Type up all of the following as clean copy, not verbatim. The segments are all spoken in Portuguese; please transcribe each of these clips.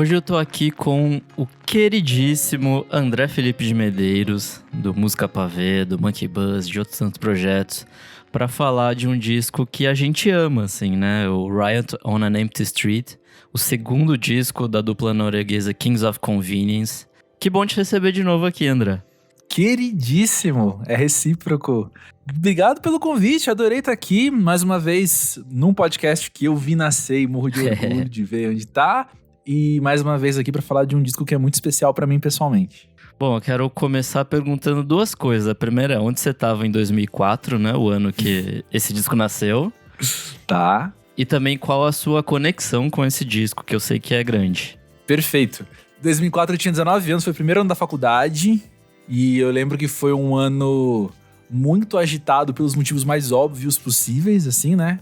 Hoje eu tô aqui com o queridíssimo André Felipe de Medeiros, do Música Pavê, do Monkey Buzz, de outros tantos projetos, pra falar de um disco que a gente ama, assim, né? O Riot on an Empty Street, o segundo disco da dupla norueguesa Kings of Convenience. Que bom te receber de novo aqui, André. Queridíssimo, é recíproco. Obrigado pelo convite, adorei estar aqui mais uma vez num podcast que eu vi nascer e morro de orgulho de ver onde tá. E mais uma vez aqui pra falar de um disco que é muito especial pra mim pessoalmente. Bom, eu quero começar perguntando duas coisas. A primeira é onde você tava em 2004, né? O ano que esse disco nasceu. Tá. E também qual a sua conexão com esse disco, que eu sei que é grande. Perfeito. 2004 eu tinha 19 anos, foi o primeiro ano da faculdade. E eu lembro que foi um ano muito agitado pelos motivos mais óbvios possíveis, assim, né?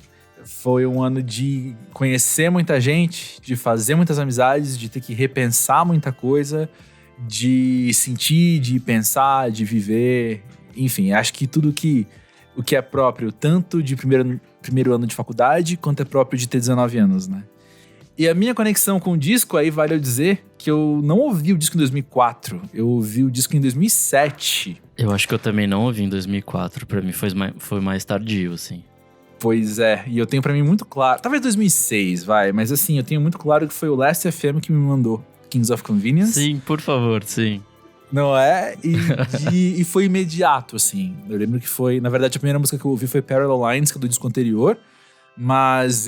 Foi um ano de conhecer muita gente, de fazer muitas amizades, de ter que repensar muita coisa, de sentir, de pensar, de viver. Enfim, acho que tudo o que é próprio, tanto de primeiro ano de faculdade, quanto é próprio de ter 19 anos, né? E a minha conexão com o disco, aí vale eu dizer que eu não ouvi o disco em 2004, eu ouvi o disco em 2007. Eu acho que eu também não ouvi em 2004, pra mim foi mais tardio, assim. Pois é, e eu tenho pra mim muito claro, talvez 2006, vai, mas assim, eu tenho muito claro que foi o Last FM que me mandou Kings of Convenience. Sim, por favor, sim. Não é? E foi imediato, assim. Eu lembro que foi, na verdade, a primeira música que eu ouvi foi Parallel Lines, que é do disco anterior, mas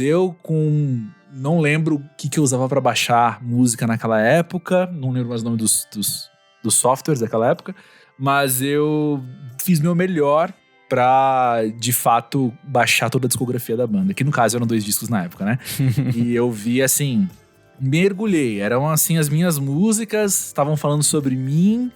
não lembro o que eu usava pra baixar música naquela época, não lembro mais o nome dos softwares daquela época, mas eu fiz meu melhor pra, de fato, baixar toda a discografia da banda, que no caso eram 2 discos na época, né? E eu vi, assim, mergulhei, eram, assim, as minhas músicas, estavam falando sobre mim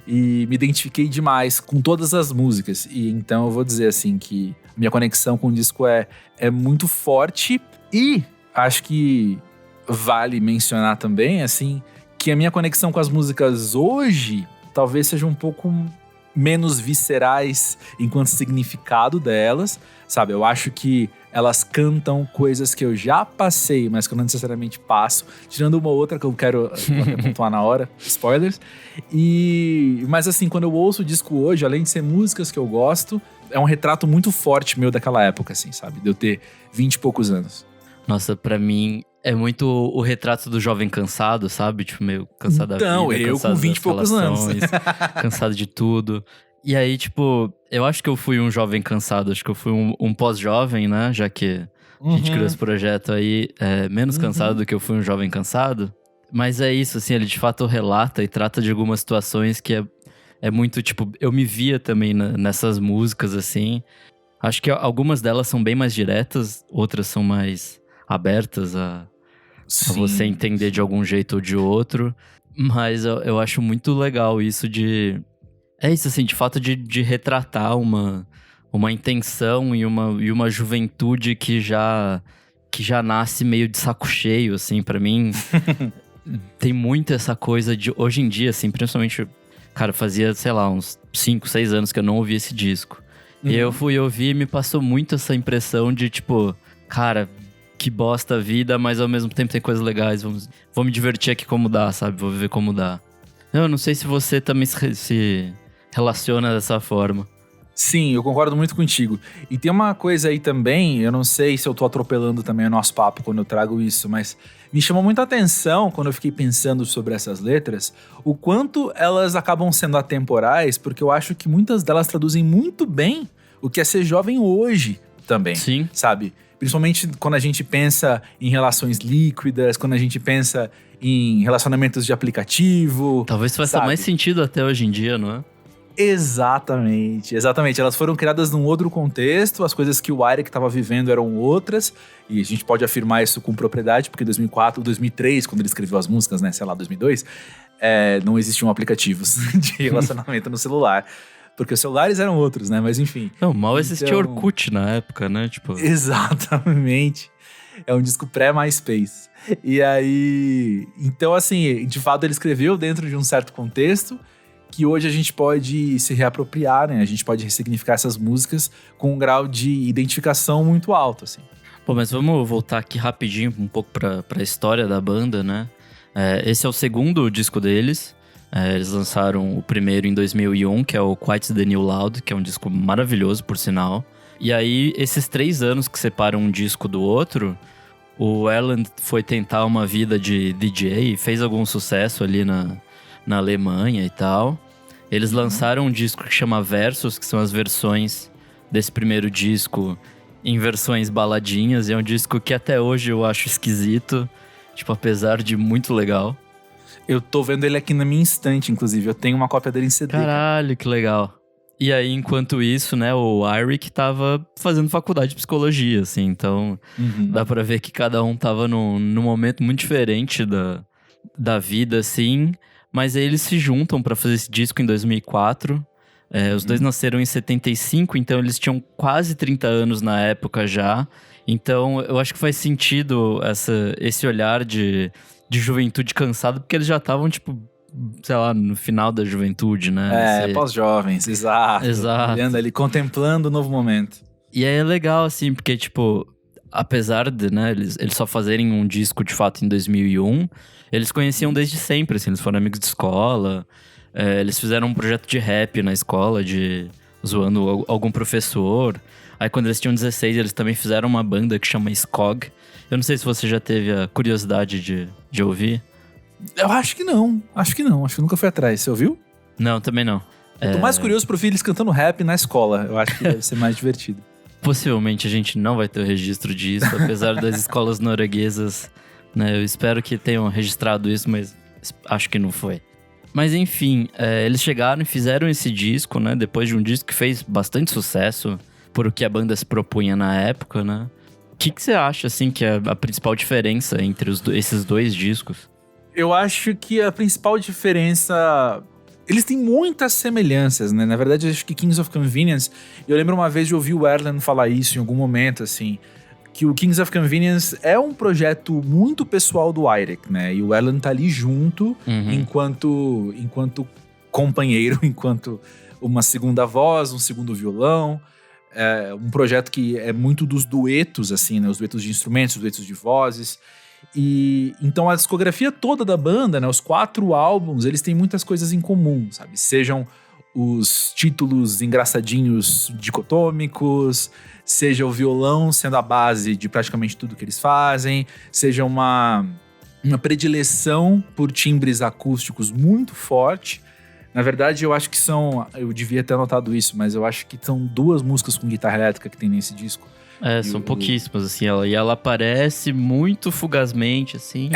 e me identifiquei demais com todas as músicas. E então eu vou dizer, assim, que minha conexão com o disco é muito forte e acho que vale mencionar também, assim, que a minha conexão com as músicas hoje talvez seja um pouco menos viscerais enquanto significado delas, sabe? Eu acho que elas cantam coisas que eu já passei, mas que eu não necessariamente passo, tirando uma outra que eu quero até pontuar na hora, spoilers. Mas assim, quando eu ouço o disco hoje, além de ser músicas que eu gosto, é um retrato muito forte meu daquela época, assim, sabe? De eu ter 20 e poucos anos. Nossa, pra mim é muito o retrato do jovem cansado, sabe? Tipo, meio cansado da vida, eu com 20 e poucos anos. Cansado de tudo. E aí, tipo, eu acho que eu fui um jovem cansado, acho que eu fui um pós-jovem, né? Já que a gente criou esse projeto aí, menos cansado do que eu fui um jovem cansado. Mas é isso, assim, ele de fato relata e trata de algumas situações que é muito, tipo, eu me via também nessas músicas, assim. Acho que algumas delas são bem mais diretas, outras são mais abertas a você entender de algum jeito ou de outro. Mas eu acho muito legal isso de... É isso, assim, de fato de retratar uma intenção e uma juventude que já nasce meio de saco cheio, assim, pra mim. Tem muito essa coisa de... Hoje em dia, assim, principalmente... Cara, fazia, sei lá, uns 5, 6 anos que eu não ouvia esse disco. E eu fui ouvir e me passou muito essa impressão de, tipo... Cara, que bosta a vida, mas ao mesmo tempo tem coisas legais. Vou me divertir aqui como dá, sabe? Vou viver como dá. Eu não sei se você também se relaciona dessa forma. Sim, eu concordo muito contigo. E tem uma coisa aí também, eu não sei se eu tô atropelando também o nosso papo quando eu trago isso, mas me chamou muita atenção quando eu fiquei pensando sobre essas letras, o quanto elas acabam sendo atemporais, porque eu acho que muitas delas traduzem muito bem o que é ser jovem hoje também. Sim. Sabe? Principalmente quando a gente pensa em relações líquidas, quando a gente pensa em relacionamentos de aplicativo. Talvez faça mais sentido até hoje em dia, não é? Exatamente. Elas foram criadas num outro contexto, as coisas que o Eric estava vivendo eram outras, e a gente pode afirmar isso com propriedade, porque em 2004, 2003, quando ele escreveu as músicas, né, sei lá, 2002, não existiam aplicativos de relacionamento no celular, porque os celulares eram outros, né, mas enfim. Não, mal existia Orkut na época, né, tipo... Exatamente. É um disco pré-MySpace. E aí... Então, assim, de fato ele escreveu dentro de um certo contexto, que hoje a gente pode se reapropriar, né? A gente pode ressignificar essas músicas com um grau de identificação muito alto, assim. Pô, mas vamos voltar aqui rapidinho um pouco pra história da banda, né? Esse é o segundo disco deles. Eles lançaram o primeiro em 2001, que é o Quite the New Loud, que é um disco maravilhoso, por sinal. E aí, esses 3 anos que separam um disco do outro, o Erland foi tentar uma vida de DJ e fez algum sucesso ali na Alemanha e tal. Eles lançaram um disco que chama Versus, que são as versões desse primeiro disco em versões baladinhas. E é um disco que até hoje eu acho esquisito, tipo, apesar de muito legal. Eu tô vendo ele aqui na minha estante, inclusive. Eu tenho uma cópia dele em CD. Caralho, que legal. E aí, enquanto isso, né, o Eirik tava fazendo faculdade de psicologia, assim. Então, dá pra ver que cada um tava num momento muito diferente da vida, assim. Mas aí eles se juntam pra fazer esse disco em 2004. Os dois nasceram em 75, então eles tinham quase 30 anos na época já. Então, eu acho que faz sentido esse olhar de juventude cansada, porque eles já estavam, tipo, sei lá, no final da juventude, né? Pós-jovens, exato. Olhando ali, contemplando o novo momento. E aí é legal, assim, porque, tipo, apesar de, né, eles só fazerem um disco, de fato, em 2001, eles conheciam desde sempre, assim, eles foram amigos de escola, eles fizeram um projeto de rap na escola, zoando algum professor. Aí, quando eles tinham 16, eles também fizeram uma banda que chama Skog. Eu não sei se você já teve a curiosidade de ouvir. Eu acho que não. Acho que nunca fui atrás. Você ouviu? Não, também não. Eu tô mais curioso pro eles cantando rap na escola. Eu acho que deve ser mais divertido. Possivelmente a gente não vai ter o registro disso, apesar das escolas norueguesas, né? Eu espero que tenham registrado isso, mas acho que não foi. Mas enfim, eles chegaram e fizeram esse disco, né? Depois de um disco que fez bastante sucesso por o que a banda se propunha na época, né? O que você acha, assim, que é a principal diferença entre esses dois discos? Eu acho que a principal diferença... Eles têm muitas semelhanças, né? Na verdade, eu acho que Kings of Convenience... Eu lembro uma vez de ouvir o Erland falar isso em algum momento, assim... Que o Kings of Convenience é um projeto muito pessoal do Eirik, né? E o Erland tá ali junto, enquanto companheiro, enquanto uma segunda voz, um segundo violão... um projeto que é muito dos duetos, assim, né? Os duetos de instrumentos, os duetos de vozes. E então a discografia toda da banda, né? Os 4 álbuns, eles têm muitas coisas em comum, sabe? Sejam os títulos engraçadinhos dicotômicos, seja o violão sendo a base de praticamente tudo que eles fazem, seja uma predileção por timbres acústicos muito forte. Na verdade, eu acho que eu devia ter anotado isso, mas eu acho que são 2 músicas com guitarra elétrica que tem nesse disco. São pouquíssimas, assim, ela aparece muito fugazmente, assim.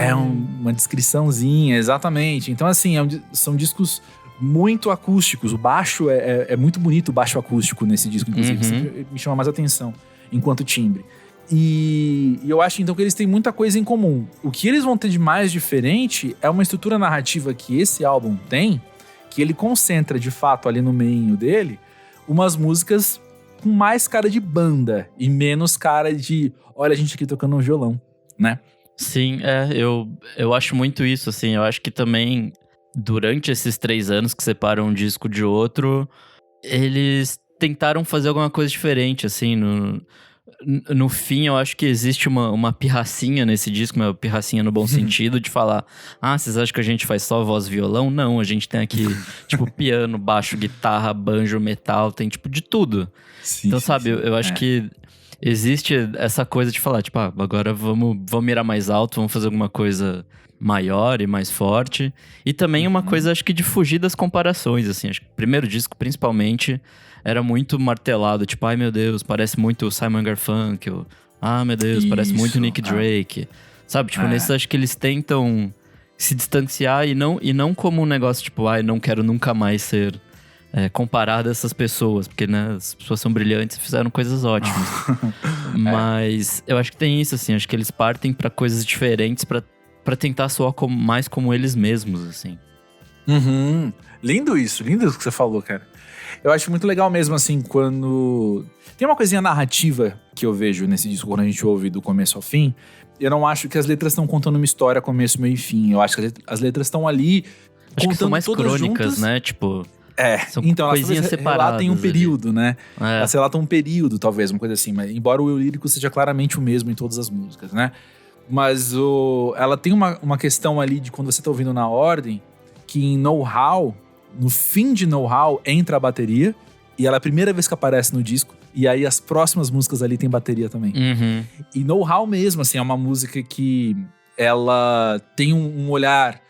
Uma descriçãozinha, exatamente. Então, assim, são discos muito acústicos. O baixo é muito bonito, o baixo acústico nesse disco, inclusive. Sempre me chama mais atenção, enquanto timbre. E eu acho, então, que eles têm muita coisa em comum. O que eles vão ter de mais diferente é uma estrutura narrativa que esse álbum tem, que ele concentra, de fato, ali no meio dele, umas músicas com mais cara de banda e menos cara de, olha a gente aqui tocando um violão, né? Sim, eu acho muito isso, assim. Eu acho que também, durante esses 3 anos que separam um disco de outro, eles tentaram fazer alguma coisa diferente, assim. No fim, eu acho que existe uma pirracinha nesse disco, uma pirracinha no bom sentido, de falar, vocês acham que a gente faz só voz e violão? Não, a gente tem aqui, tipo, piano, baixo, guitarra, banjo, metal, tem, tipo, de tudo. Sim, então, sabe, eu acho que existe essa coisa de falar, tipo, agora vamos mirar mais alto, vamos fazer alguma coisa maior e mais forte. E também uma coisa, acho que, de fugir das comparações, assim. Acho que o primeiro disco, principalmente, era muito martelado. Tipo, ai meu Deus, parece muito o Simon Garfunkel. Ah, meu Deus, parece muito o Nick Drake. Sabe, tipo, nesses acho que eles tentam se distanciar e não como um negócio, tipo, não quero nunca mais ser comparado a essas pessoas. Porque, né, as pessoas são brilhantes e fizeram coisas ótimas. Mas eu acho que tem isso, assim. Acho que eles partem pra coisas diferentes pra tentar soar mais como eles mesmos, assim. Lindo isso que você falou, cara. Eu acho muito legal mesmo, assim, quando... Tem uma coisinha narrativa que eu vejo nesse disco, quando a gente ouve do começo ao fim. Eu não acho que as letras estão contando uma história, começo, meio e fim. Eu acho que as letras estão ali acho contando que são mais crônicas, juntas, né? Tipo... São então coisinhas elas separadas. relatam um período, ali, né? Elas relatam um período, talvez, uma coisa assim. Mas embora o eu lírico seja claramente o mesmo em todas as músicas, né? Mas ela tem uma questão ali de quando você tá ouvindo na ordem, que em Know-How, no fim de Know-How, entra a bateria, e ela é a primeira vez que aparece no disco, e aí as próximas músicas ali tem bateria também. Uhum. E Know-How mesmo, assim, é uma música que ela tem um olhar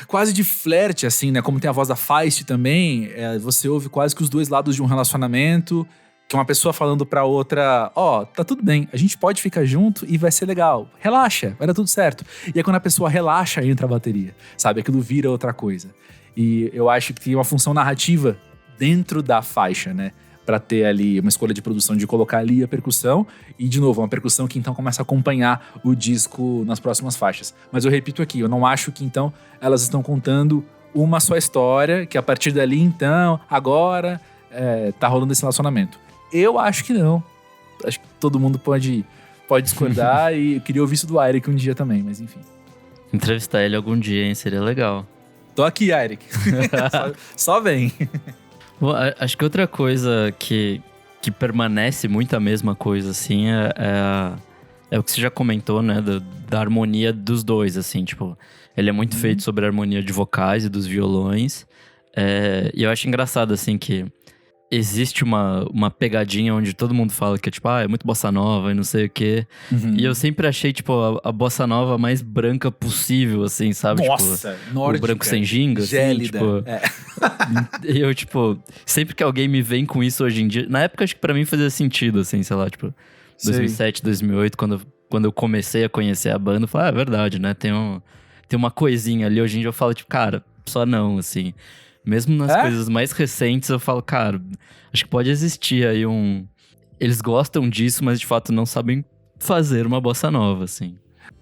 quase de flerte, assim, né? Como tem a voz da Feist também, você ouve quase que os dois lados de um relacionamento, que é uma pessoa falando pra outra, tá tudo bem, a gente pode ficar junto e vai ser legal. Relaxa, vai dar tudo certo. E aí quando a pessoa relaxa, entra a bateria, sabe? Aquilo vira outra coisa. E eu acho que tem uma função narrativa dentro da faixa, né? Pra ter ali uma escolha de produção de colocar ali a percussão. E, de novo, uma percussão que então começa a acompanhar o disco nas próximas faixas. Mas eu repito aqui, eu não acho que então elas estão contando uma só história, que a partir dali então, agora, tá rolando esse relacionamento. Eu acho que não. Acho que todo mundo pode discordar e eu queria ouvir isso do Eirik um dia também, mas enfim. Entrevistar ele algum dia, hein? Seria legal. Tô aqui, Eirik. só vem. Bom, acho que outra coisa que permanece muito a mesma coisa, assim, é o que você já comentou, né? Da harmonia dos dois, assim, tipo... Ele é muito feito sobre a harmonia de vocais e dos violões. E eu acho engraçado, assim, que existe uma pegadinha onde todo mundo fala que é tipo, é muito bossa nova e não sei o quê. Uhum. E eu sempre achei, tipo, a bossa nova mais branca possível, assim, sabe? Nossa, tipo, nórdica, o branco sem ginga, gélida. Assim, tipo... E eu, tipo, sempre que alguém me vem com isso hoje em dia... Na época, acho que pra mim fazia sentido, assim, sei lá, tipo... 2007, 2008, quando eu comecei a conhecer a banda, eu falei, é verdade, né? Tem uma coisinha ali. Hoje em dia eu falo, tipo, cara, só não, assim... Mesmo nas coisas mais recentes, eu falo, cara, acho que pode existir aí Eles gostam disso, mas de fato não sabem fazer uma bossa nova, assim.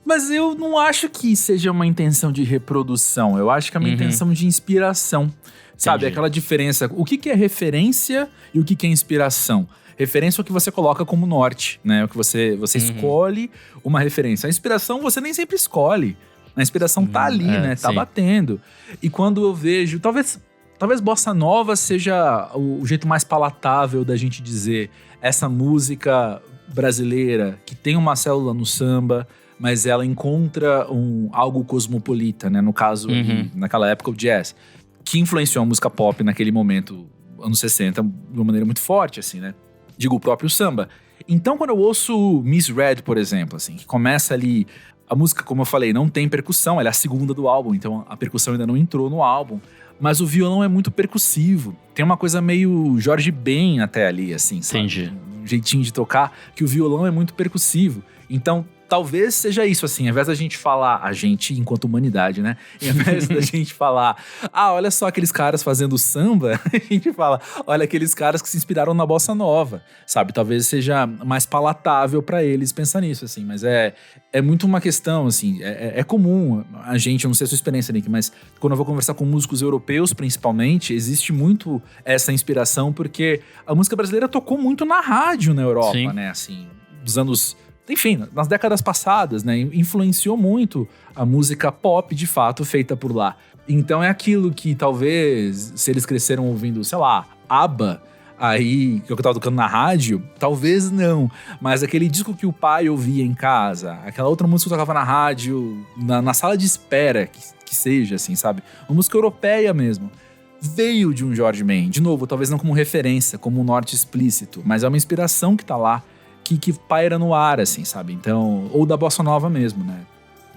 Mas eu não acho que seja uma intenção de reprodução. Eu acho que é uma intenção de inspiração. Sabe? Entendi. Aquela diferença. O que é referência e o que é inspiração? Referência é o que você coloca como norte, né? O que você escolhe uma referência. A inspiração você nem sempre escolhe. A inspiração tá ali, né? Tá batendo. E quando eu vejo... Talvez bossa nova seja o jeito mais palatável da gente dizer essa música brasileira que tem uma célula no samba, mas ela encontra algo cosmopolita, né? No caso, naquela época, o jazz, que influenciou a música pop naquele momento, anos 60, de uma maneira muito forte, assim, né? Digo, o próprio samba. Então, quando eu ouço Miss Red, por exemplo, assim, que começa ali... A música, como eu falei, não tem percussão, ela é a segunda do álbum, então a percussão ainda não entrou no álbum. Mas o violão é muito percussivo. Tem uma coisa meio Jorge Ben até ali, assim, sabe? Entendi. Um jeitinho de tocar, que o violão é muito percussivo. Então, talvez seja isso, assim, ao invés da gente falar, a gente enquanto humanidade, né? Ao invés da gente falar, olha só aqueles caras fazendo samba, a gente fala, olha aqueles caras que se inspiraram na bossa nova, sabe? Talvez seja mais palatável pra eles pensar nisso, assim, mas é muito uma questão, assim, é comum a gente, eu não sei a sua experiência, Nick, mas quando eu vou conversar com músicos europeus, principalmente, existe muito essa inspiração, porque a música brasileira tocou muito na rádio na Europa, Sim. né? Assim, dos anos... Enfim, nas décadas passadas, né? Influenciou muito a música pop, de fato, feita por lá. Então é aquilo que talvez, se eles cresceram ouvindo, sei lá, ABBA, aí, que eu tava tocando na rádio, talvez não. Mas aquele disco que o pai ouvia em casa, aquela outra música que eu tocava na rádio, na sala de espera, que seja, assim, sabe? Uma música europeia mesmo. Veio de um Jorge Ben. De novo, talvez não como referência, como um norte explícito, mas é uma inspiração que tá lá. Que paira no ar, assim, sabe? Então, ou da bossa nova mesmo, né?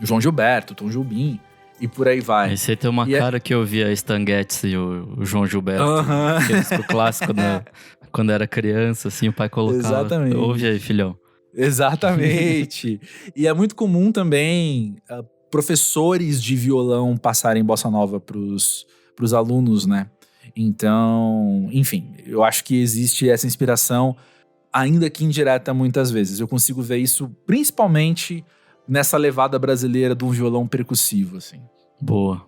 João Gilberto, Tom Jobim, e por aí vai. Aí você tem uma cara que eu via Stan Getz e o João Gilberto. Aquele disco clássico, né? Quando era criança, assim, o pai colocava. Exatamente. Ouve aí, filhão. Exatamente. E é muito comum também professores de violão passarem bossa nova pros alunos, né? Então, enfim, eu acho que existe essa inspiração, ainda que indireta muitas vezes. Eu consigo ver isso principalmente nessa levada brasileira de um violão percussivo, assim. Boa.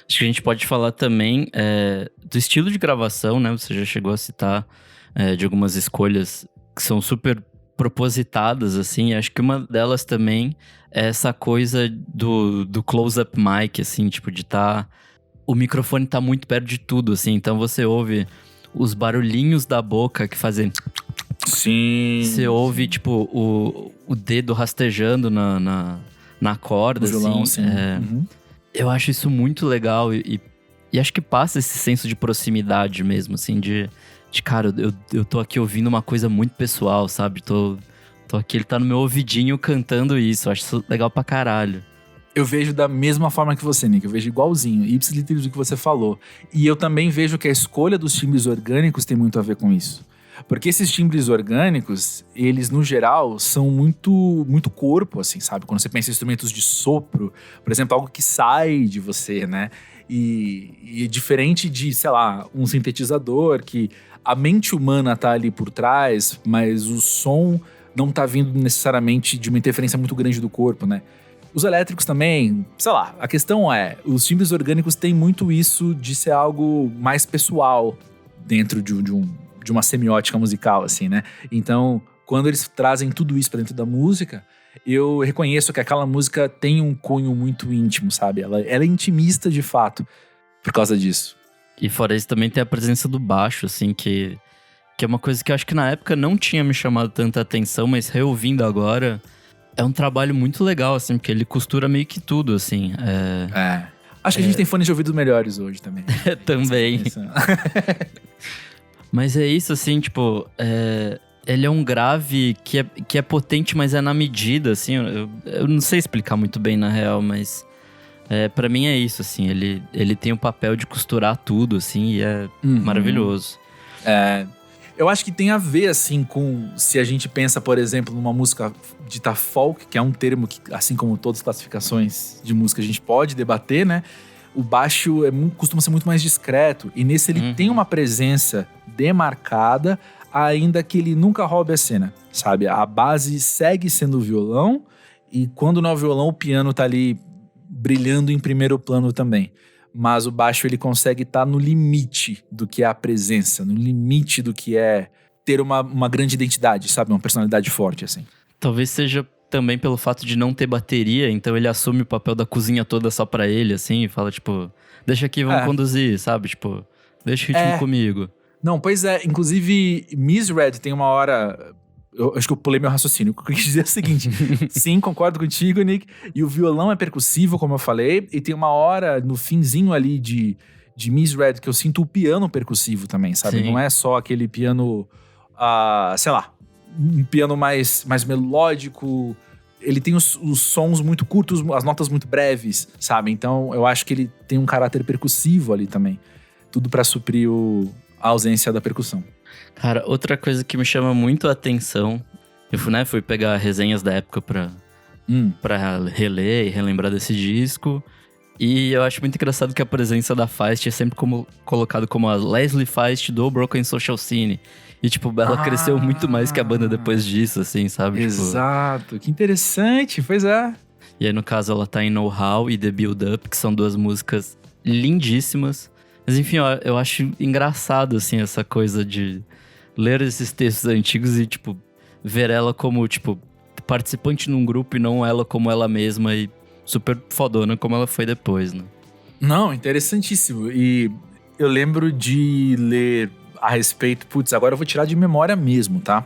Acho que a gente pode falar também do estilo de gravação, né? Você já chegou a citar de algumas escolhas que são super propositadas, assim. Acho que uma delas também é essa coisa do close-up mic, assim, tipo, de o microfone tá muito perto de tudo, assim. Então você ouve os barulhinhos da boca que fazem... Sim. Você ouve, tipo, o dedo rastejando na corda, o violão, assim. Uhum. Eu acho isso muito legal e acho que passa esse senso de proximidade mesmo, assim, de cara, eu tô aqui ouvindo uma coisa muito pessoal, sabe? Tô aqui, ele tá no meu ouvidinho cantando isso, eu acho isso legal pra caralho. Eu vejo da mesma forma que você, Nick. Eu vejo igualzinho, ipsis do que você falou. E eu também vejo que a escolha dos timbres orgânicos tem muito a ver com isso. Porque esses timbres orgânicos, eles, no geral, são muito corpo, assim, sabe? Quando você pensa em instrumentos de sopro, por exemplo, algo que sai de você, né? E diferente de, sei lá, um sintetizador, que a mente humana tá ali por trás, mas o som não tá vindo necessariamente de uma interferência muito grande do corpo, né? Os elétricos também, sei lá, a questão é, os timbres orgânicos têm muito isso de ser algo mais pessoal dentro de uma semiótica musical, assim, né? Então, quando eles trazem tudo isso pra dentro da música, eu reconheço que aquela música tem um cunho muito íntimo, sabe? Ela é intimista de fato, por causa disso. E fora isso também tem a presença do baixo, assim, que é uma coisa que eu acho que na época não tinha me chamado tanta atenção, mas reouvindo agora, é um trabalho muito legal, assim, porque ele costura meio que tudo, assim. Acho que a gente tem fones de ouvido melhores hoje também. Também. Mas é isso, assim, tipo, ele é um grave que é potente, mas é na medida, assim. Eu não sei explicar muito bem, na real, mas pra mim é isso, assim. Ele tem o papel de costurar tudo, assim, e é maravilhoso. Eu acho que tem a ver, assim, com... Se a gente pensa, por exemplo, numa música dita folk, que é um termo que, assim como todas as classificações de música, a gente pode debater, né? O baixo costuma ser muito mais discreto. E nesse ele tem uma presença demarcada, ainda que ele nunca roube a cena, sabe? A base segue sendo o violão, e quando não é o violão, o piano tá ali brilhando em primeiro plano também. Mas o baixo, ele consegue estar no limite do que é a presença, no limite do que é ter uma grande identidade, sabe? Uma personalidade forte, assim. Talvez seja também pelo fato de não ter bateria, então ele assume o papel da cozinha toda só pra ele, assim, e fala, tipo, deixa aqui, vamos conduzir, sabe? Tipo, deixa o ritmo comigo. Não, pois é. Inclusive, Miss Red tem uma hora... Eu acho que eu pulei meu raciocínio. O que eu quis dizer é o seguinte. Sim, concordo contigo, Nick. E o violão é percussivo, como eu falei. E tem uma hora no finzinho ali de Miss Red que eu sinto o piano percussivo também, sabe? Sim. Não é só aquele piano, sei lá, um piano mais melódico. Ele tem os sons muito curtos, as notas muito breves, sabe? Então, eu acho que ele tem um caráter percussivo ali também. Tudo pra suprir a ausência da percussão. Cara, outra coisa que me chama muito a atenção, eu fui pegar resenhas da época pra reler e relembrar desse disco, e eu acho muito engraçado que a presença da Feist é sempre colocado como a Leslie Feist do Broken Social Scene. E, tipo, ela cresceu muito mais que a banda depois disso, assim, sabe? Exato, tipo... que interessante, pois é. E aí, no caso, ela tá em Know How e The Build Up, que são duas músicas lindíssimas. Mas, enfim, eu acho engraçado, assim, essa coisa de ler esses textos antigos e, tipo, ver ela como, tipo, participante num grupo e não ela como ela mesma e super fodona como ela foi depois, né? Não, interessantíssimo. E eu lembro de ler a respeito... Putz, agora eu vou tirar de memória mesmo, tá?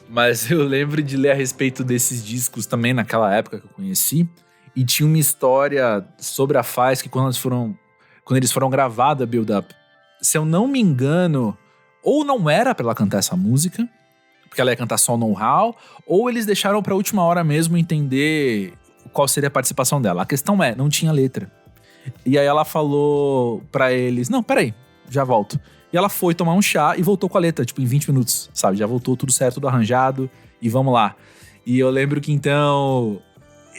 Mas eu lembro de ler a respeito desses discos também naquela época que eu conheci. E tinha uma história sobre a Feist que quando eles foram gravar a Build Up, se eu não me engano, ou não era pra ela cantar essa música, porque ela ia cantar só Know How, ou eles deixaram pra última hora mesmo entender qual seria a participação dela. A questão não tinha letra. E aí ela falou pra eles, não, peraí, já volto. E ela foi tomar um chá e voltou com a letra, tipo, em 20 minutos, sabe? Já voltou tudo certo, tudo arranjado, e vamos lá. E eu lembro que então...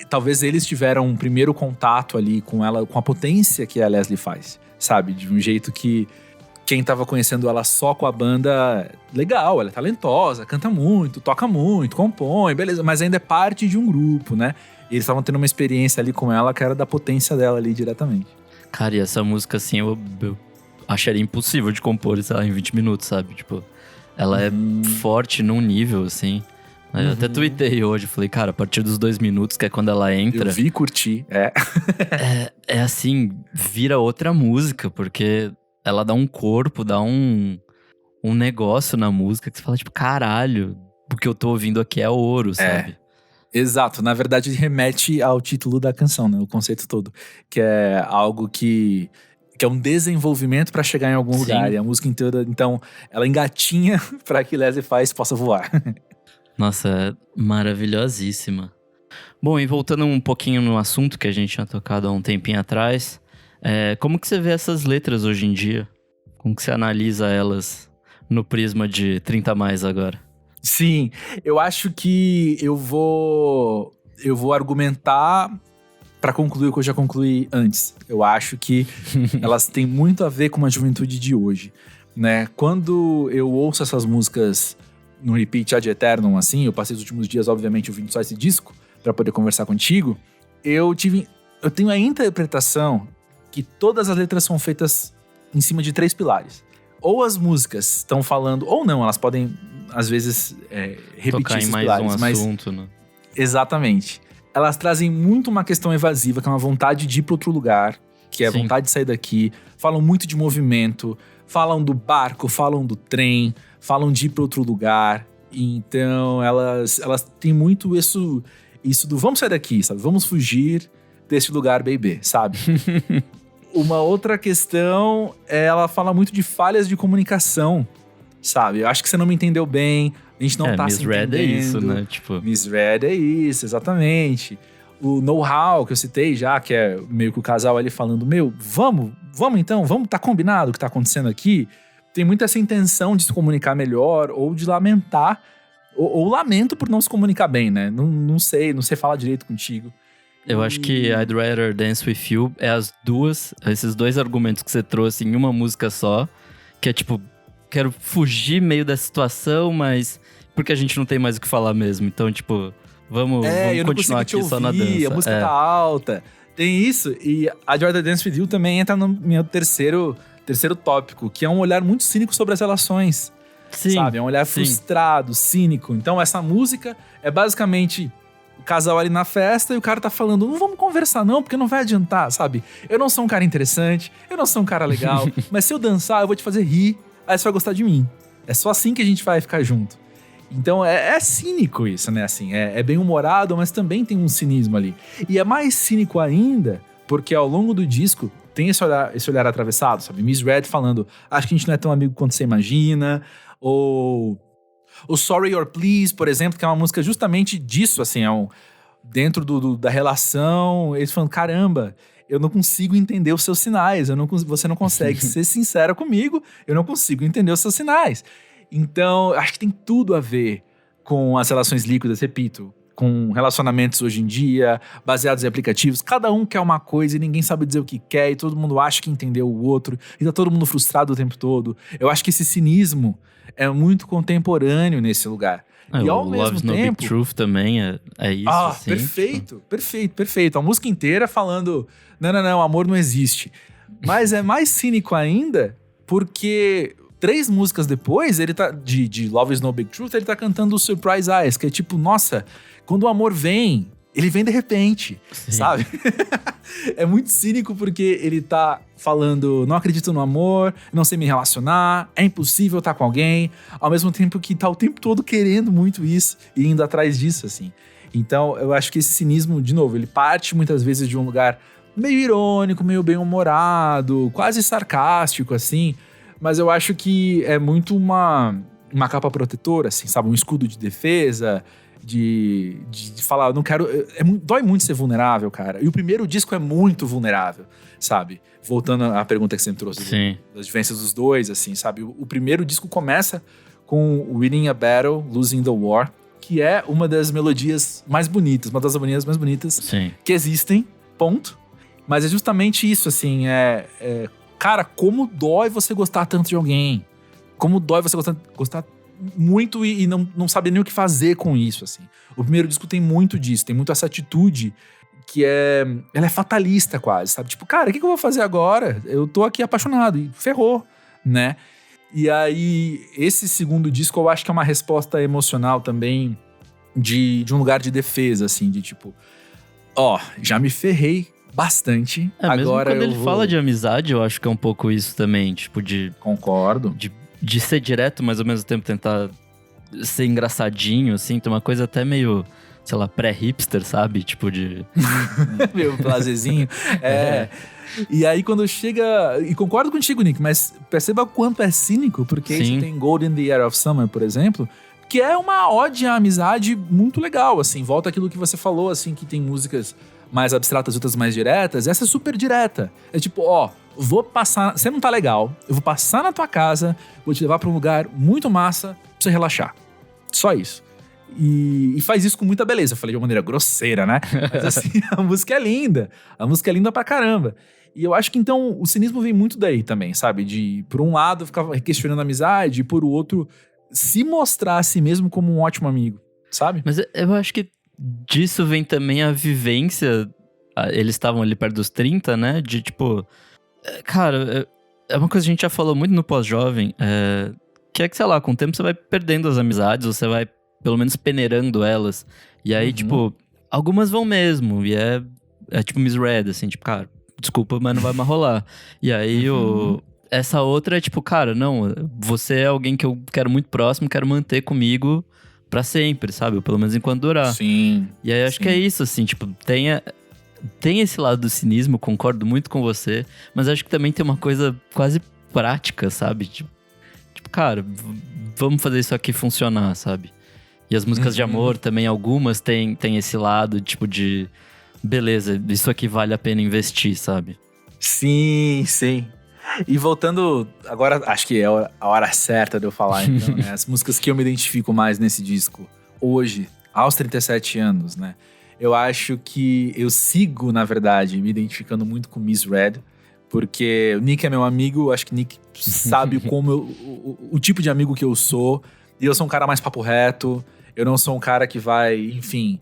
Talvez eles tiveram um primeiro contato ali com ela, com a potência que a Leslie faz, sabe? De um jeito que quem tava conhecendo ela só com a banda, legal, ela é talentosa, canta muito, toca muito, compõe, beleza, mas ainda é parte de um grupo, né? E eles estavam tendo uma experiência ali com ela que era da potência dela ali diretamente. Cara, e essa música, assim, eu acharia impossível de compor, sei lá, em 20 minutos, sabe? Tipo, ela é forte num nível, assim... Eu até tuitei hoje, falei, cara, a partir dos 2 minutos, que é quando ela entra... Eu vi e curti, é assim, vira outra música, porque ela dá um corpo, dá um um negócio na música que você fala, tipo, caralho, o que eu tô ouvindo aqui é ouro, sabe? Exato, na verdade remete ao título da canção, né? O conceito todo, que é algo que é um desenvolvimento pra chegar em algum lugar. E a música inteira, então, ela engatinha pra que Leslie Faz possa voar. Nossa, é maravilhosíssima. Bom, e voltando um pouquinho no assunto que a gente tinha tocado há um tempinho atrás, como que você vê essas letras hoje em dia? Como que você analisa elas no prisma de 30 a mais agora? Sim, eu acho que eu vou argumentar pra concluir o que eu já concluí antes. Eu acho que elas têm muito a ver com a juventude de hoje, né? Quando eu ouço essas músicas no repeat ad eternum, assim, eu passei os últimos dias, obviamente, ouvindo só esse disco pra poder conversar contigo, eu tenho a interpretação que todas as letras são feitas em cima de 3 pilares. Ou as músicas estão falando, ou não, elas podem, às vezes, repetir tocar esses em mais pilares. um assunto, né? Exatamente. Elas trazem muito uma questão evasiva, que é uma vontade de ir para outro lugar, que é a Sim. vontade de sair daqui. Falam muito de movimento, falam do barco, falam do trem, falam de ir para outro lugar. Então, elas têm muito isso do vamos sair daqui, sabe? Vamos fugir desse lugar, baby, sabe? Uma outra questão ela fala muito de falhas de comunicação, sabe? Eu acho que você não me entendeu bem, a gente não tá se entendendo. Misread é isso, né? Tipo... Misread é isso, exatamente. O know-how que eu citei já, que é meio que o casal ali falando, vamos então, tá combinado o que tá acontecendo aqui. Tem muito essa intenção de se comunicar melhor ou de lamentar, ou lamento por não se comunicar bem, né? Não sei falar direito contigo. Eu acho que I'd Rather Dance With You é esses 2 argumentos que você trouxe em uma música só, que é tipo, quero fugir meio da situação, mas porque a gente não tem mais o que falar mesmo. Então, tipo, vamos continuar aqui só na dança. A música tá alta. Tem isso, e I'd Rather Dance With You também entra no meu terceiro tópico, que é um olhar muito cínico sobre as relações. Sim, sabe? É um olhar frustrado, cínico. Então, essa música é basicamente o casal ali na festa e o cara tá falando, não vamos conversar não, porque não vai adiantar, sabe? Eu não sou um cara interessante, eu não sou um cara legal, mas se eu dançar, eu vou te fazer rir, aí você vai gostar de mim. É só assim que a gente vai ficar junto. Então é cínico isso, né? Assim, é bem humorado, mas também tem um cinismo ali. E é mais cínico ainda, porque ao longo do disco tem esse olhar atravessado, sabe? Misread falando, acho que a gente não é tão amigo quanto você imagina, ou o Sorry or Please, por exemplo, que é uma música justamente disso, assim, dentro da relação, eles falando, caramba, eu não consigo entender os seus sinais, você não consegue ser sincera comigo, eu não consigo entender os seus sinais. Então, acho que tem tudo a ver com as relações líquidas, repito, com relacionamentos hoje em dia, baseados em aplicativos. Cada um quer uma coisa e ninguém sabe dizer o que quer, e todo mundo acha que entendeu o outro, e tá todo mundo frustrado o tempo todo. Eu acho que esse cinismo é muito contemporâneo nesse lugar. E ao mesmo Love's No tempo... Big Truth também é isso, assim. Perfeito. A música inteira falando, não, amor não existe. Mas é mais cínico ainda, porque 3 músicas depois, ele tá de Love Is No Big Truth, ele tá cantando Surprise Eyes, que é tipo, nossa, quando o amor vem, ele vem de repente, sabe? É muito cínico porque ele tá falando, não acredito no amor, não sei me relacionar, é impossível estar com alguém, ao mesmo tempo que tá o tempo todo querendo muito isso e indo atrás disso, assim. Então, eu acho que esse cinismo, de novo, ele parte muitas vezes de um lugar meio irônico, meio bem-humorado, quase sarcástico, assim, mas eu acho que é muito uma capa protetora, assim, sabe? Um escudo de defesa, de falar, eu não quero... dói muito ser vulnerável, cara. E o primeiro disco é muito vulnerável, sabe? Voltando à pergunta que você me trouxe das diferenças dos dois, assim, sabe? O primeiro disco começa com Winning a Battle, Losing the War, que é uma das melodias mais bonitas, uma das harmonias mais bonitas que existem, ponto. Mas é justamente isso, assim, cara, como dói você gostar tanto de alguém. Como dói você gostar muito e não saber nem o que fazer com isso, assim. O primeiro disco tem muito disso, tem muito essa atitude que ela é fatalista quase, sabe? Tipo, cara, o que eu vou fazer agora? Eu tô aqui apaixonado e ferrou, né? E aí, esse segundo disco eu acho que é uma resposta emocional também de um lugar de defesa, assim, de tipo, já me ferrei bastante, agora mesmo quando eu ele fala de amizade, eu acho que é um pouco isso também, tipo de... Concordo. De de ser direto, mas ao mesmo tempo tentar ser engraçadinho, assim. Tem uma coisa até meio, sei lá, pré-hipster, sabe? Tipo de... Meu prazerzinho. E aí quando chega... E concordo contigo, Nick, mas perceba quanto é cínico, porque aí você tem Gold in the Air of Summer, por exemplo, que é uma ode à amizade muito legal, assim. Volta aquilo que você falou, assim, que tem músicas mais abstratas, outras mais diretas. Essa é super direta. É tipo, vou passar... Você não tá legal, eu vou passar na tua casa, vou te levar pra um lugar muito massa pra você relaxar. Só isso. E faz isso com muita beleza. Eu falei de uma maneira grosseira, né? Mas assim, a música é linda. A música é linda pra caramba. E eu acho que então o cinismo vem muito daí também, sabe? De, por um lado, ficar questionando a amizade, e por outro, se mostrar a si mesmo como um ótimo amigo, sabe? Mas eu acho que disso vem também a vivência. Eles estavam ali perto dos 30, né? De tipo... Cara, é uma coisa que a gente já falou muito no pós-jovem. Que é que, sei lá, com o tempo você vai perdendo as amizades, ou você vai pelo menos peneirando elas. E aí, tipo, algumas vão mesmo. E é tipo misread, assim, tipo, cara, desculpa, mas não vai mais rolar. E aí, essa outra é tipo, cara, não, você é alguém que eu quero muito próximo, quero manter comigo pra sempre, sabe? Ou pelo menos enquanto durar. Sim. E aí, acho que é isso, assim, tipo, tem esse lado do cinismo, concordo muito com você, mas acho que também tem uma coisa quase prática, sabe? Tipo, cara, vamos fazer isso aqui funcionar, sabe? E as músicas de amor também, algumas têm esse lado, tipo, de... Beleza, isso aqui vale a pena investir, sabe? Sim, sim. E voltando... Agora, acho que é a hora certa de eu falar, então, né? As músicas que eu me identifico mais nesse disco, hoje, aos 37 anos, né? Eu acho que eu sigo, na verdade, me identificando muito com Misread, porque o Nick é meu amigo, acho que o Nick sabe como o tipo de amigo que eu sou. E eu sou um cara mais papo reto, eu não sou um cara que vai, enfim...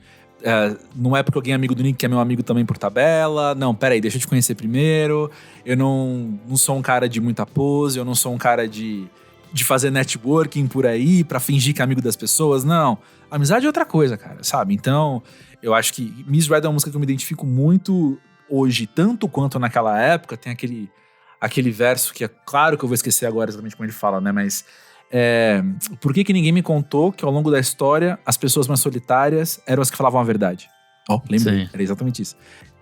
não é porque alguém é amigo do Nick que é meu amigo também por tabela. Não, peraí, deixa eu te conhecer primeiro. Eu não sou um cara de muita pose, eu não sou um cara de fazer networking por aí pra fingir que é amigo das pessoas. Não, amizade é outra coisa, cara, sabe? Então, eu acho que Misread é uma música que eu me identifico muito hoje, tanto quanto naquela época. Tem aquele verso que é claro que eu vou esquecer agora exatamente como ele fala, né? Mas por que ninguém me contou que ao longo da história as pessoas mais solitárias eram as que falavam a verdade? Lembrei, era exatamente isso.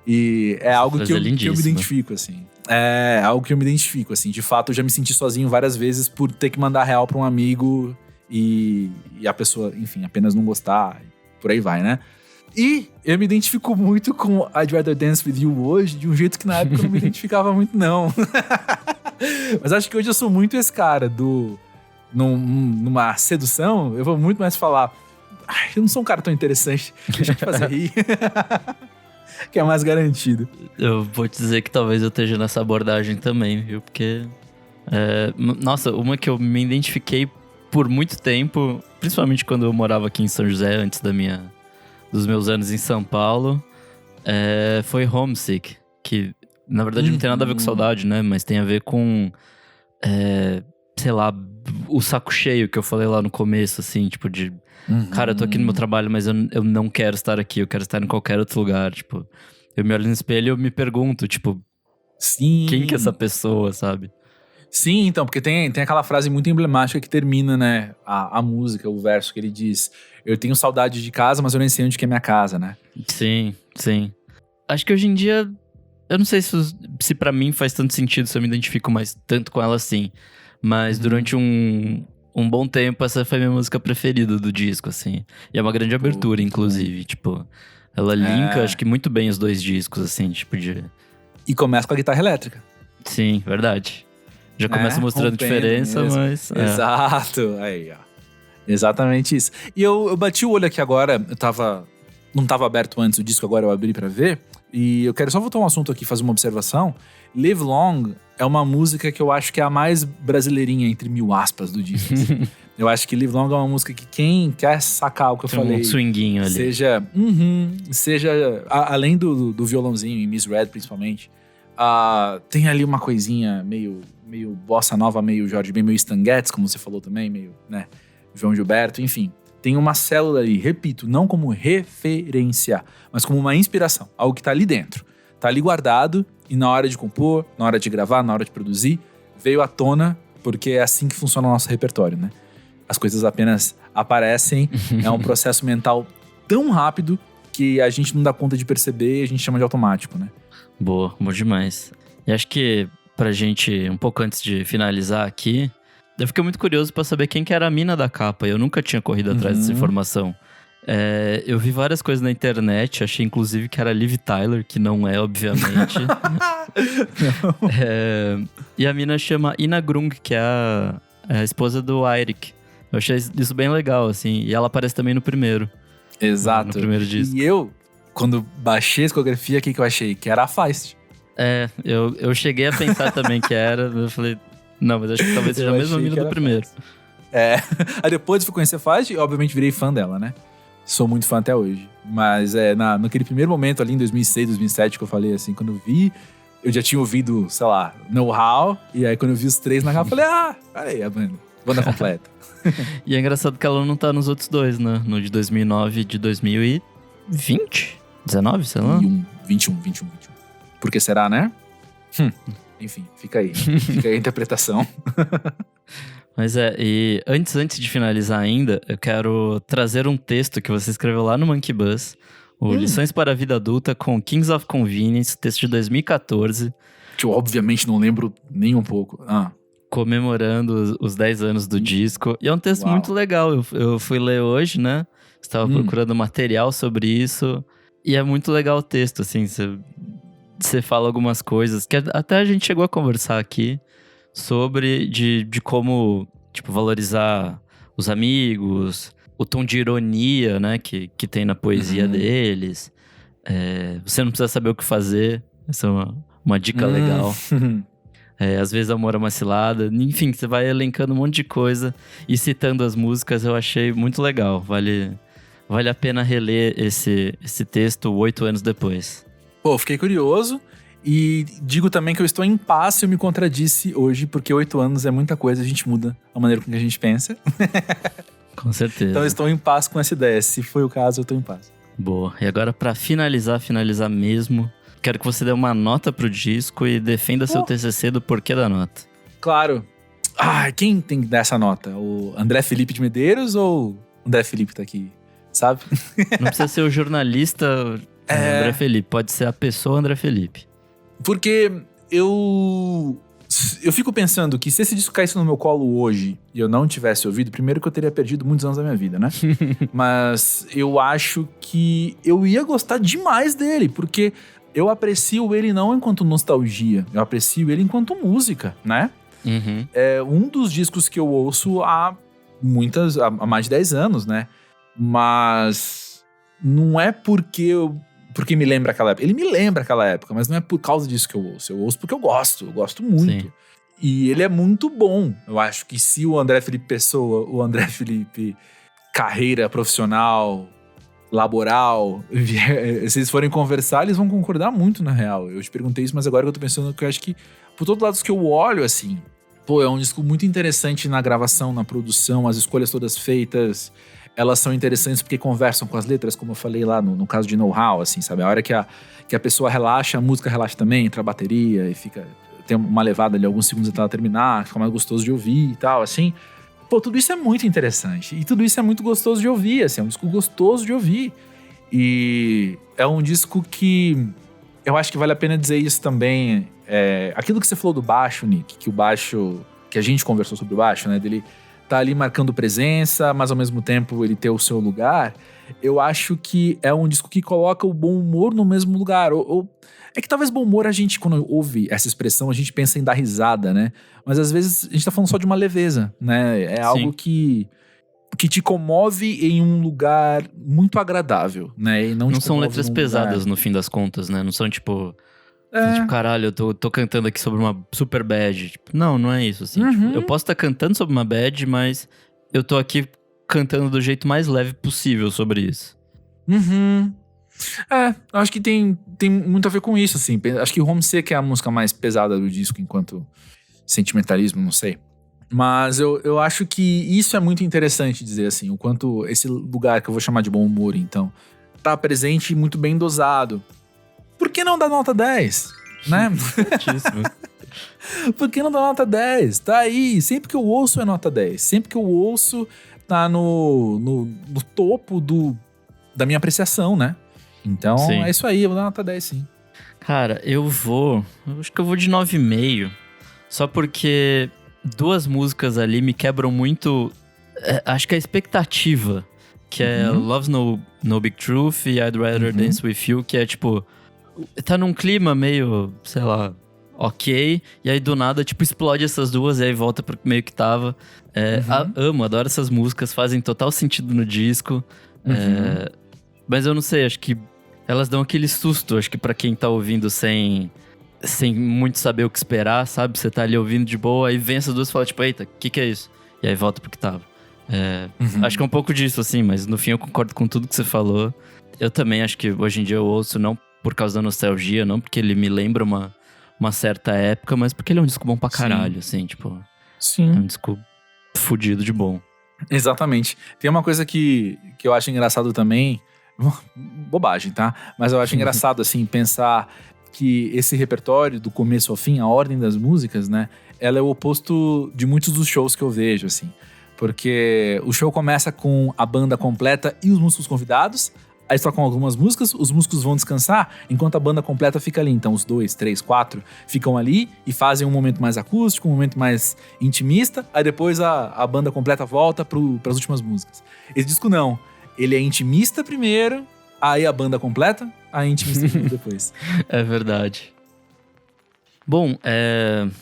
E é algo que eu me identifico, assim. É algo que eu me identifico, assim. De fato, eu já me senti sozinho várias vezes por ter que mandar real pra um amigo e a pessoa, enfim, apenas não gostar. Por aí vai, né? E eu me identifico muito com I'd Rather Dance With You hoje, de um jeito que na época eu não me identificava muito, não. Mas acho que hoje eu sou muito esse cara numa sedução, eu vou muito mais falar, eu não sou um cara tão interessante, deixa eu te fazer rir. Que é mais garantido. Eu vou te dizer que talvez eu esteja nessa abordagem também, viu? Porque, nossa, uma que eu me identifiquei por muito tempo, principalmente quando eu morava aqui em São José, antes dos meus anos em São Paulo, foi Homesick, que na verdade não tem nada a ver com saudade, né? Mas tem a ver com, sei lá, o saco cheio que eu falei lá no começo, assim, tipo de... Cara, eu tô aqui no meu trabalho, mas eu não quero estar aqui, eu quero estar em qualquer outro lugar, tipo... Eu me olho no espelho e eu me pergunto, tipo... Sim. Quem que é essa pessoa, sabe? Sim, então, porque tem aquela frase muito emblemática que termina, né, a música, o verso que ele diz: eu tenho saudade de casa, mas eu nem sei onde que é minha casa, né? Sim, sim. Acho que hoje em dia... Eu não sei se pra mim faz tanto sentido, se eu me identifico mais tanto com ela assim. Mas durante um bom tempo, essa foi a minha música preferida do disco, assim. E é uma grande abertura, inclusive. Tipo, ela linka, acho que muito bem os dois discos, assim, tipo de... E começa com a guitarra elétrica. Sim, verdade. Já começa mostrando diferença, mesmo. Mas... Exato, aí, ó. Exatamente isso. E eu bati o olho aqui agora, não tava aberto antes o disco, agora eu abri pra ver. E eu quero só voltar um assunto aqui, fazer uma observação. Live Long é uma música que eu acho que é a mais brasileirinha, entre mil aspas, do disco. Assim. Eu acho que Live Long é uma música que quem quer sacar o que eu falei... um swinguinho ali. Seja além do violãozinho, em Misread principalmente, tem ali uma coisinha meio bossa nova, meio Jorge Ben, meio Stan Getz, como você falou também, meio, né, João Gilberto, enfim. Tem uma célula ali, repito, não como referência, mas como uma inspiração, algo que tá ali dentro. Tá ali guardado e na hora de compor, na hora de gravar, na hora de produzir, veio à tona porque é assim que funciona o nosso repertório, né? As coisas apenas aparecem, é um processo mental tão rápido que a gente não dá conta de perceber e a gente chama de automático, né? Boa, bom demais. E acho que pra gente, um pouco antes de finalizar aqui, eu fiquei muito curioso pra saber quem que era a mina da capa. Eu nunca tinha corrido atrás dessa informação. Eu vi várias coisas na internet, achei inclusive que era Liv Tyler, que não é, obviamente. E a mina chama Ina Grung, que é a esposa do Eirik. Eu achei isso bem legal, assim. E ela aparece também no primeiro. Exato. No primeiro disco. E eu, quando baixei a discografia, o que eu achei? Que era a Feist. Eu cheguei a pensar também que era. Eu falei, não, mas acho que talvez seja a mesma mina do primeiro. Aí depois fui conhecer a Feist e obviamente virei fã dela, né? Sou muito fã até hoje. Mas naquele primeiro momento ali em 2006, 2007 que eu falei assim, quando eu vi, eu já tinha ouvido, sei lá, Know How. E aí quando eu vi os 3 na capa, eu falei, olha aí a banda completa. E é engraçado que ela não tá nos outros dois, né? No de 2009 e de 2020? 19, sei lá? 21. Por que será, né? Enfim, fica aí a interpretação. Mas e antes de finalizar ainda, eu quero trazer um texto que você escreveu lá no Monkey Buzz, o Lições para a Vida Adulta com Kings of Convenience, texto de 2014. Que eu obviamente não lembro nem um pouco. Comemorando os 10 anos do disco. E é um texto muito legal. Eu fui ler hoje, né? Estava procurando material sobre isso. E é muito legal o texto, assim. Você fala algumas coisas que até a gente chegou a conversar aqui sobre de como, tipo, valorizar os amigos, o tom de ironia, né, que tem na poesia deles. Você não precisa saber o que fazer. Essa é uma dica legal. Às vezes amor é uma cilada. Enfim, você vai elencando um monte de coisa e citando as músicas. Eu achei muito legal. Vale a pena reler esse texto 8 anos depois. Pô, fiquei curioso. E digo também que eu estou em paz se eu me contradisse hoje, porque 8 anos é muita coisa, a gente muda a maneira com que a gente pensa. Com certeza. Então eu estou em paz com essa ideia. Se foi o caso, eu estou em paz. Boa. E agora, pra finalizar mesmo, quero que você dê uma nota pro disco e defenda seu TCC do porquê da nota. Claro. Quem tem que dar essa nota? O André Felipe de Medeiros ou o André Felipe tá aqui? Sabe? Não precisa ser o jornalista André Felipe, pode ser a pessoa André Felipe. Porque eu fico pensando que se esse disco caísse no meu colo hoje e eu não tivesse ouvido, primeiro que eu teria perdido muitos anos da minha vida, né? Mas eu acho que eu ia gostar demais dele, porque eu aprecio ele não enquanto nostalgia, eu aprecio ele enquanto música, né? É um dos discos que eu ouço há mais de 10 anos, né? Mas não é porque me lembra aquela época. Ele me lembra aquela época, mas não é por causa disso que eu ouço. Eu ouço porque eu gosto muito. Sim. E ele é muito bom. Eu acho que se o André Felipe Pessoa, o André Felipe carreira profissional, laboral, se eles forem conversar, eles vão concordar muito, na real. Eu te perguntei isso, mas agora que eu tô pensando que eu acho que, por todos os lados que eu olho, assim, é um disco muito interessante na gravação, na produção, as escolhas todas feitas. Elas são interessantes porque conversam com as letras, como eu falei lá no caso de Know How, assim, sabe? A hora que a pessoa relaxa, a música relaxa também, entra a bateria e tem uma levada ali, alguns segundos até ela terminar, fica mais gostoso de ouvir e tal, assim. Tudo isso é muito interessante. E tudo isso é muito gostoso de ouvir, assim, é um disco gostoso de ouvir. E é um disco que eu acho que vale a pena dizer isso também. Aquilo que você falou do baixo, Nick, que o baixo, que a gente conversou sobre o baixo, né, dele tá ali marcando presença, mas ao mesmo tempo ele ter o seu lugar, eu acho que é um disco que coloca o bom humor no mesmo lugar. É que talvez bom humor a gente, quando ouve essa expressão, a gente pensa em dar risada, né? Mas às vezes a gente tá falando só de uma leveza, né? É algo que te comove em um lugar muito agradável, né? E não são letras pesadas no fim das contas, né? Não são tipo... Tipo, caralho, eu tô cantando aqui sobre uma super bad. Tipo, não é isso, assim. Tipo, eu posso estar cantando sobre uma bad, mas eu tô aqui cantando do jeito mais leve possível sobre isso. Acho que tem muito a ver com isso, assim. Acho que Homesick é a música mais pesada do disco, enquanto sentimentalismo, não sei. Mas eu acho que isso é muito interessante dizer, assim. O quanto esse lugar que eu vou chamar de bom humor, então, tá presente e muito bem dosado. Por que não dar nota 10? Né? Por que não dá nota 10? Tá aí. Sempre que eu ouço é nota 10. Sempre que eu ouço tá no topo da minha apreciação, né? Então Sim. É isso aí, eu vou dar nota 10 sim. Cara, eu acho que eu vou de 9,5. Só porque 2 músicas ali me quebram muito. Acho que a expectativa. Que é Love's No Big Truth e I'd Rather Dance With You. Que é tipo, tá num clima meio, sei lá, ok. E aí do nada, tipo, explode essas duas e aí volta pro meio que tava. Adoro essas músicas, fazem total sentido no disco. Mas eu não sei, acho que elas dão aquele susto. Acho que pra quem tá ouvindo sem muito saber o que esperar, sabe? Você tá ali ouvindo de boa, aí vem essas duas e fala, tipo, eita, o que é isso? E aí volta pro que tava. Acho que é um pouco disso, assim, mas no fim eu concordo com tudo que você falou. Eu também acho que hoje em dia eu ouço não por causa da nostalgia, não porque ele me lembra uma certa época, mas porque ele é um disco bom pra caralho, assim, tipo... Sim. É um disco fudido de bom. Exatamente. Tem uma coisa que eu acho engraçado também, bobagem, tá? Mas eu acho engraçado, assim, pensar que esse repertório, do começo ao fim, a ordem das músicas, né? Ela é o oposto de muitos dos shows que eu vejo, assim. Porque o show começa com a banda completa e os músicos convidados, aí eles tocam algumas músicas, os músicos vão descansar, enquanto a banda completa fica ali. Então os 2, 3, 4 ficam ali e fazem um momento mais acústico, um momento mais intimista, aí depois a banda completa volta pras últimas músicas. Esse disco não. Ele é intimista primeiro, aí a banda completa, aí intimista depois. É verdade. Bom,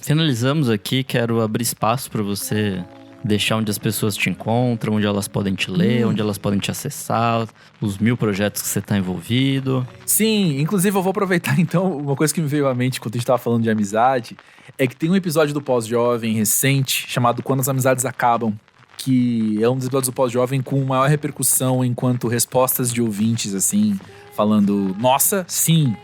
finalizamos aqui. Quero abrir espaço para você deixar onde as pessoas te encontram, onde elas podem te ler, onde elas podem te acessar, os 1000 projetos que você tá envolvido. Sim, inclusive eu vou aproveitar então, uma coisa que me veio à mente quando a gente tava falando de amizade, é que tem um episódio do Pós-Jovem recente, chamado Quando as Amizades Acabam, que é um dos episódios do Pós-Jovem com maior repercussão enquanto respostas de ouvintes, assim, falando, nossa, sim,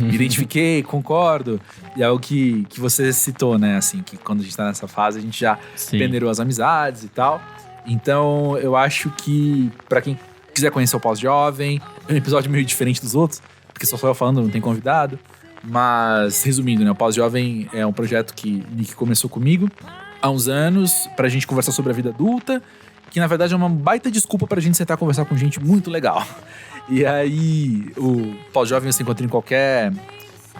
me identifiquei, concordo. E é o que você citou, né, assim, que quando a gente tá nessa fase, a gente já peneirou as amizades e tal. Então, eu acho que, pra quem quiser conhecer o Pós-Jovem, é um episódio meio diferente dos outros, porque só sou eu falando, não tem convidado. Mas, resumindo, né, o Pós-Jovem é um projeto que Nick começou comigo há uns anos, pra gente conversar sobre a vida adulta, que na verdade é uma baita desculpa pra gente sentar e conversar com gente muito legal. E aí, o Pós-Jovem você encontra em qualquer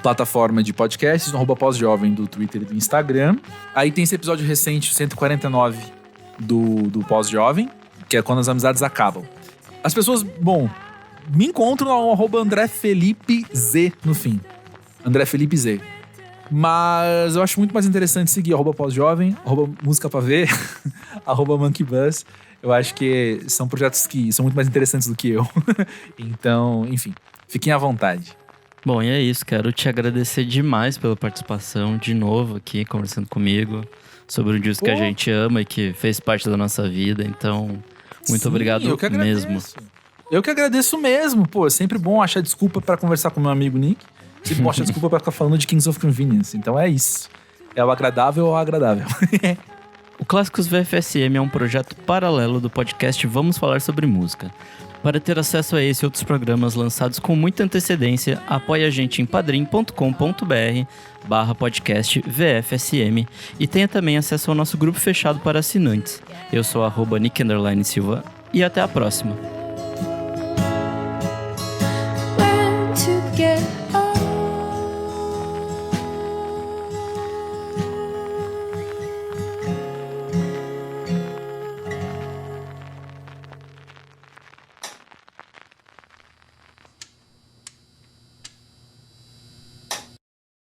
plataforma de podcasts, no @Pós-Jovem do Twitter e do Instagram. Aí tem esse episódio recente, 149, do Pós-Jovem, que é Quando as Amizades Acabam. As pessoas, bom, me encontram no @AndréFelipeZ no fim. André Felipe Z. Mas eu acho muito mais interessante seguir @Pós-Jovem, @Música-Pavê, @MonkeyBus. Eu acho que são projetos que são muito mais interessantes do que eu. Então, enfim, fiquem à vontade. Bom, e é isso. Quero te agradecer demais pela participação de novo aqui, conversando comigo sobre um disco que a gente ama e que fez parte da nossa vida. Então, muito obrigado mesmo. Eu que agradeço mesmo. Pô, é sempre bom achar desculpa pra conversar com meu amigo Nick. Sempre bom achar desculpa pra ficar falando de Kings of Convenience. Então é isso. É o agradável ou agradável. O Clássicos VFSM é um projeto paralelo do podcast Vamos Falar Sobre Música. Para ter acesso a esse e outros programas lançados com muita antecedência, apoie a gente em padrim.com.br/podcast VFSM e tenha também acesso ao nosso grupo fechado para assinantes. Eu sou @Nick_Silva e até a próxima. When to get